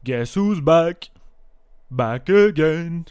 Guess who's back? Back again.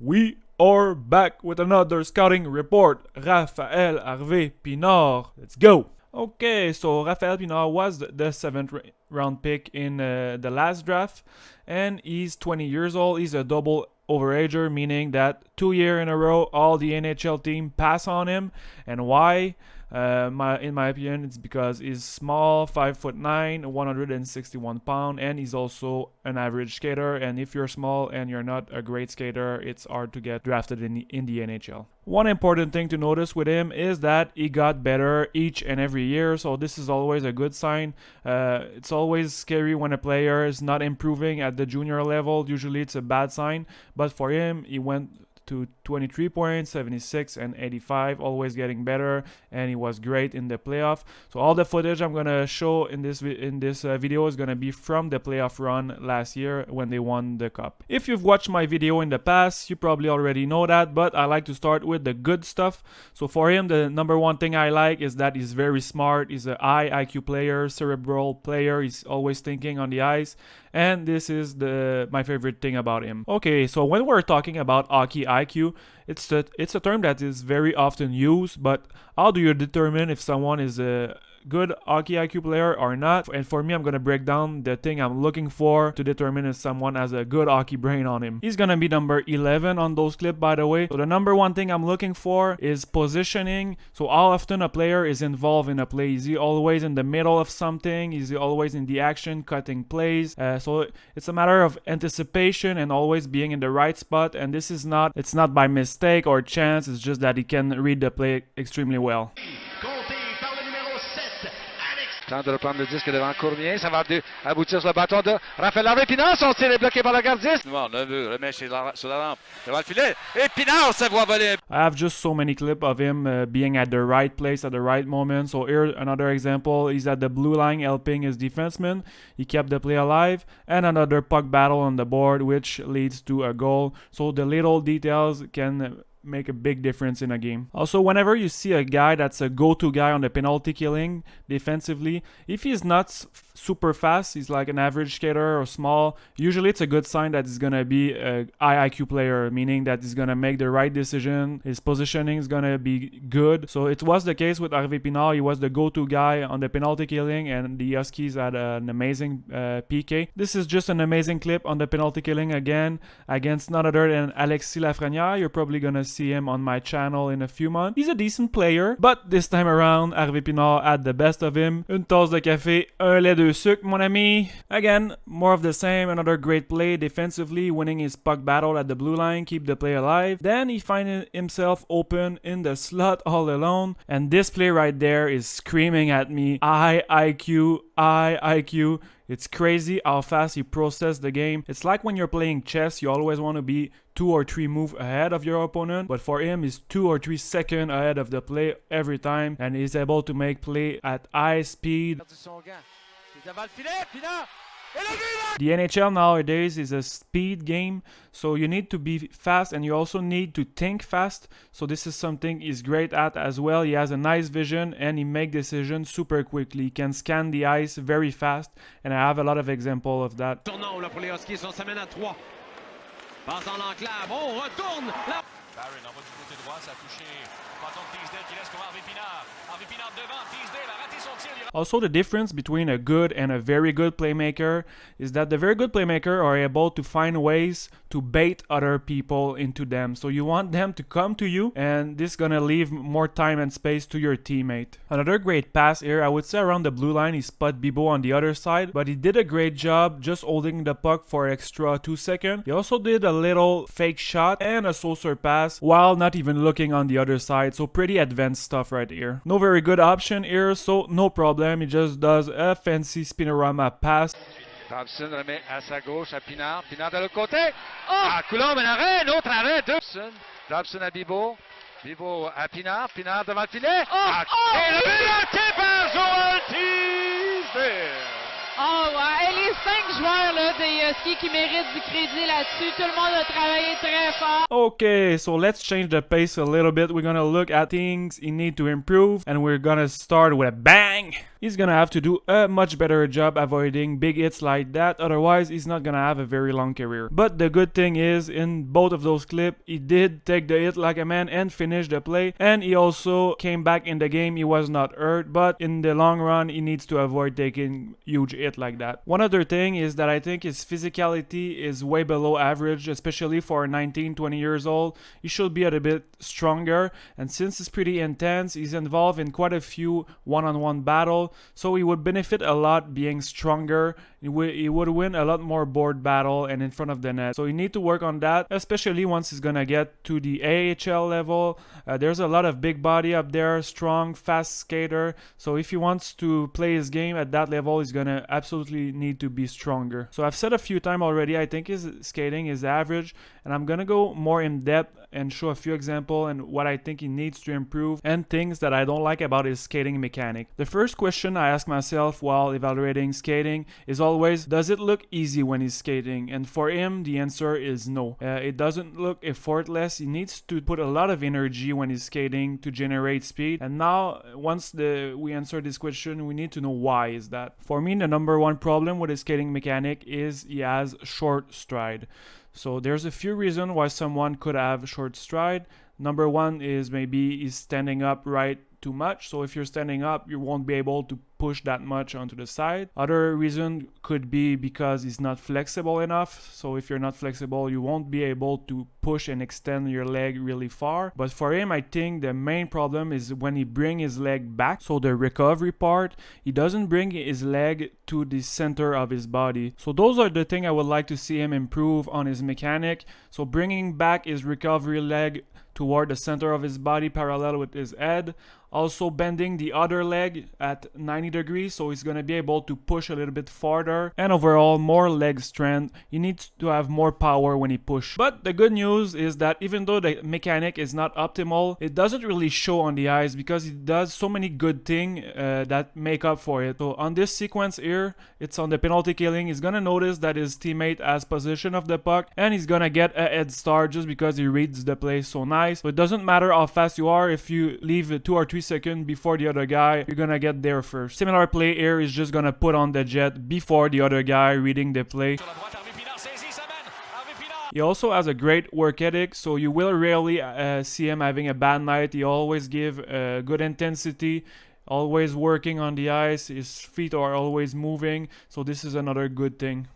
We are back with another scouting report. Rafael Harvey Pinard. Let's go. Okay, so Rafael Pinard was the 7th round pick in the last draft, and he's 20 years old. He's a double overager, meaning that 2 years in a row, all the NHL team pass on him. And why? In my opinion, it's because he's small, 5'9", 161 pounds, and he's also an average skater. And if you're small and you're not a great skater, it's hard to get drafted in the NHL. One important thing to notice with him is that he got better each and every year, so this is always a good sign. It's always scary when a player is not improving at the junior level. Usually it's a bad sign, but for him, he went to 23 points, 76 and 85, always getting better, and he was great in the playoff. So all the footage I'm gonna show in this video is gonna be from the playoff run last year when they won the cup. If you've watched my video in the past, you probably already know that, but I like to start with the good stuff. So for him, the number one thing I like is that he's very smart. He's a high IQ player, cerebral player. He's always thinking on the ice, and this is my favorite thing about him. Okay, so when we're talking about hockey IQ, it's a term that is very often used, but how do you determine if someone is a good hockey IQ player or not? And for me, I'm gonna break down the thing I'm looking for to determine if someone has a good hockey brain on him. He's gonna be number 11 on those clips, by the way. So the number one thing I'm looking for is positioning. So how often a player is involved in a play. Is he always in the middle of something? Is he always in the action, cutting plays? So it's a matter of anticipation and always being in the right spot. And this is it's not by mistake or chance. It's just that he can read the play extremely well. Tente de reprendre le disque devant Cournier. Ça va aboutir sur le bâton de Rafael Harvey Pinard. Son tir est bloqué par le gardien. On a vu, remet sur la rampe. Devant le filet. Et Pinard se voit voler. I have just so many clips of him being at the right place at the right moment. So here, another example. He's at the blue line helping his defenseman. He kept the play alive. And another puck battle on the board, which leads to a goal. So the little details can make a big difference in a game. Also, whenever you see a guy that's a go-to guy on the penalty killing defensively, if he's not super fast, he's like an average skater or small, usually it's a good sign that he's gonna be a high IQ player, meaning that he's gonna make the right decision, his positioning is gonna be good. So it was the case with Harvey Pinard. He was the go-to guy on the penalty killing, and the Huskies had an amazing PK. This is just an amazing clip on the penalty killing again against none other than Alexis Lafrenière. You're probably gonna see him on my channel in a few months. He's a decent player, but this time around, Harvey Pinard had the best of him. Une tasse de café, un lait de sucre, mon ami. Again, more of the same. Another great play defensively, winning his puck battle at the blue line, keep the play alive. Then he finds himself open in the slot all alone, and this play right there is screaming at me, high IQ, high IQ. It's crazy how fast he processes the game. It's like when you're playing chess, you always want to be 2 or 3 moves ahead of your opponent, but for him, he's 2 or 3 seconds ahead of the play every time, and he's able to make play at high speed. The NHL nowadays is a speed game, so you need to be fast and you also need to think fast. So this is something he's great at as well. He has a nice vision and he makes decisions super quickly. He can scan the ice very fast, and I have a lot of examples of that. Tournant là pour les Huskies, on s'amène à 3. Passe en l'enclave, on retourne là. Barron envoie du côté droit, ça a touché. Bâton de Teasdale qui reste pour Harvey Pinard. Harvey Pinard devant, Teasdale a raté son tir. Also, the difference between a good and a very good playmaker is that the very good playmaker are able to find ways to bait other people into them. So you want them to come to you, and this is gonna leave more time and space to your teammate. Another great pass here, I would say around the blue line, he spot Bibo on the other side, but he did a great job just holding the puck for extra 2 seconds. He also did a little fake shot and a saucer pass while not even looking on the other side. So pretty advanced stuff right here. No very good option here, so no problem. He just does a fancy spinorama pass. Dobson remet à sa gauche à Pinard. Pinard de l'autre côté. Ah, Coulomb, un arrêt, un autre arrêt. Dobson à Bibo. Bibo à Pinard. Pinard devant le filet. Et le but lancé par Joel Teasdale. Oh, ouais. Les 5 joueurs là, des Huskies qui méritent du crédit là-dessus. Tout le monde a travaillé très fort. Okay, so let's change the pace a little bit. We're gonna look at things he need to improve, and we're gonna start with a bang. he's gonna have to do a much better job avoiding big hits like that, otherwise he's not gonna have a very long career. But the good thing is, in both of those clips, he did take the hit like a man and finish the play, and he also came back in the game. He was not hurt, but in the long run he needs to avoid taking huge hit like that. One other thing is that I think his physicality is way below average, especially for 19-20 years old. He should be a bit stronger, and since it's pretty intense, he's involved in quite a few one-on-one battle, so he would benefit a lot being stronger. He would win a lot more board battle and in front of the net, so you need to work on that, especially once he's gonna get to the AHL level. There's a lot of big body up there, strong, fast skater, so if he wants to play his game at that level, he's gonna absolutely need to be stronger. So I've said a few times already, I think his skating is average, and I'm gonna go more in depth and show a few examples and what I think he needs to improve and things that I don't like about his skating mechanic. The first question I ask myself while evaluating skating is always, does it look easy when he's skating? And for him, the answer is no. It doesn't look effortless. He needs to put a lot of energy when he's skating to generate speed. And now, once we answer this question, we need to know why is that. For me, the number one problem with his skating mechanic is he has short stride. So there's a few reasons why someone could have short stride. Number one is maybe he's standing up right too much. So if you're standing up, you won't be able to push that much onto the side. Other reason could be because he's not flexible enough. So if you're not flexible, you won't be able to push and extend your leg really far. But for him, I think the main problem is when he brings his leg back. So the recovery part, he doesn't bring his leg to the center of his body. So those are the things I would like to see him improve on his mechanic. So bringing back his recovery leg toward the center of his body parallel with his head. Also bending the other leg at 90 degrees, so he's going to be able to push a little bit farther, and overall more leg strength. He needs to have more power when he pushes. But the good news is that even though the mechanic is not optimal, it doesn't really show on the ice because he does so many good things that make up for it. So on this sequence here, it's on the penalty killing. He's going to notice that his teammate has possession of the puck, and he's going to get a head start just because he reads the play so nice. So it doesn't matter how fast you are. If you leave 2 or 3 seconds before the other guy, you're gonna get there first. Similar play here is just gonna put on the jet before the other guy reading the play. He also has a great work ethic, so you will rarely see him having a bad night. He always give good intensity, always working on the ice. His feet are always moving, so this is another good thing.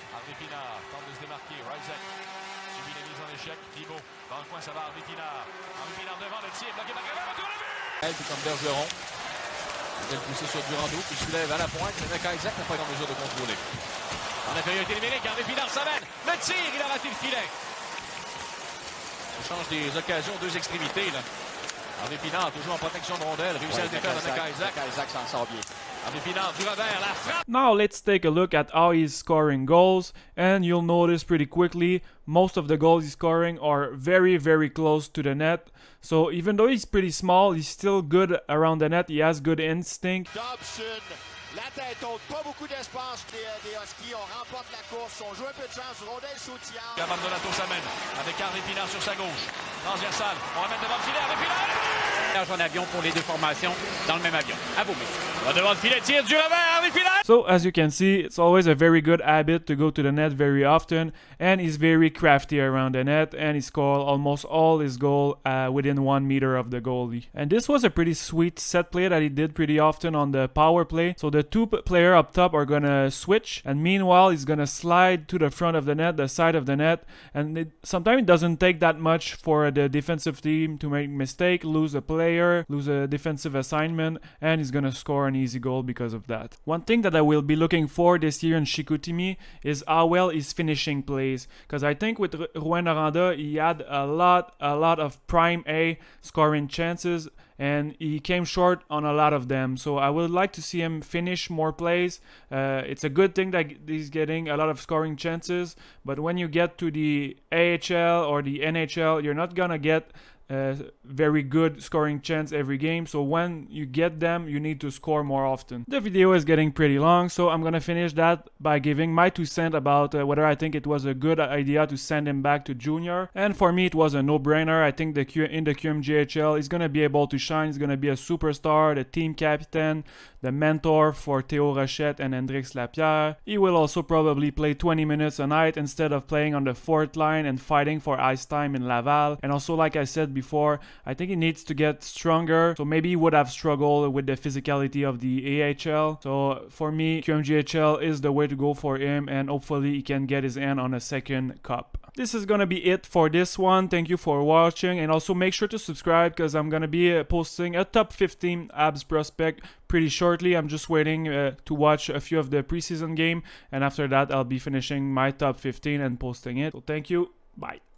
Harvey Pinard tente de se démarquer. Ryzek subit la mise en échec. Thibault dans le coin, ça va Harvey Pinard. Harvey Pinard devant le tir, bloqué par Gravin. Retour à but! Elle, tout comme Bergeron. Elle poussée sur Durando, qui se lève à la pointe. Le mec Isaac n'a pas été en mesure de contrôler. En infériorité numérique, Harvey Pinard s'amène. Le tir, il a raté le filet. On change des occasions, deux extrémités, là. Harvey Pinard, toujours en protection de rondelle, réussit à le défaire de mec Isaac. Isaac s'en sort bien. Now let's take a look at how he's scoring goals, and you'll notice pretty quickly most of the goals he's scoring are very close to the net. So even though he's pretty small, he's still good around the net. He has good instinct. Dobson, la tête haute, pas beaucoup d'espace. Les Huskies, on remporte la course, on joue un peu de chance, rondelle soutien. Donato s'amène avec Harvey Pinard sur sa gauche. Transversal, on ramène devant le filet, Harvey Pinard! En avion pour les deux formations dans le même avion. À vous, messieurs. Devant le filet, tire du revers, Harvey Pinard! So as you can see, it's always a very good habit to go to the net very often, and he's very crafty around the net, and he scored almost all his goal within 1 meter of the goalie. And this was a pretty sweet set play that he did pretty often on the power play. So the two players up top are gonna switch, and meanwhile he's gonna slide to the front of the net, the side of the net, and sometimes it doesn't take that much for the defensive team to make mistake, lose a player, lose a defensive assignment, and he's gonna score an easy goal because of that. One thing that I will be looking for this year in Chicoutimi is how well his finishing plays, because I think with Rouyn Noranda he had a lot of prime A scoring chances, and he came short on a lot of them. So I would like to see him finish more plays. It's a good thing that he's getting a lot of scoring chances, but when you get to the AHL or the NHL, you're not gonna get very good scoring chance every game. So when you get them, you need to score more often. The video is getting pretty long, so I'm gonna finish that by giving my 2 cents about whether I think it was a good idea to send him back to junior. And for me, it was a no-brainer. I think in the QMJHL, he's gonna be able to shine. He's gonna be a superstar, the team captain, the mentor for Théo Rochette and Hendrix Lapierre. He will also probably play 20 minutes a night instead of playing on the 4th line and fighting for ice time in Laval. And also, like I said before, I think he needs to get stronger. So maybe he would have struggled with the physicality of the AHL. So for me, QMJHL is the way to go for him, and hopefully he can get his hand on a second cup. This is gonna be it for this one. Thank you for watching, and also make sure to subscribe because I'm gonna be posting a top 15 Habs prospect pretty shortly. I'm just waiting to watch a few of the preseason game, and after that I'll be finishing my top 15 and posting it. So thank you. Bye.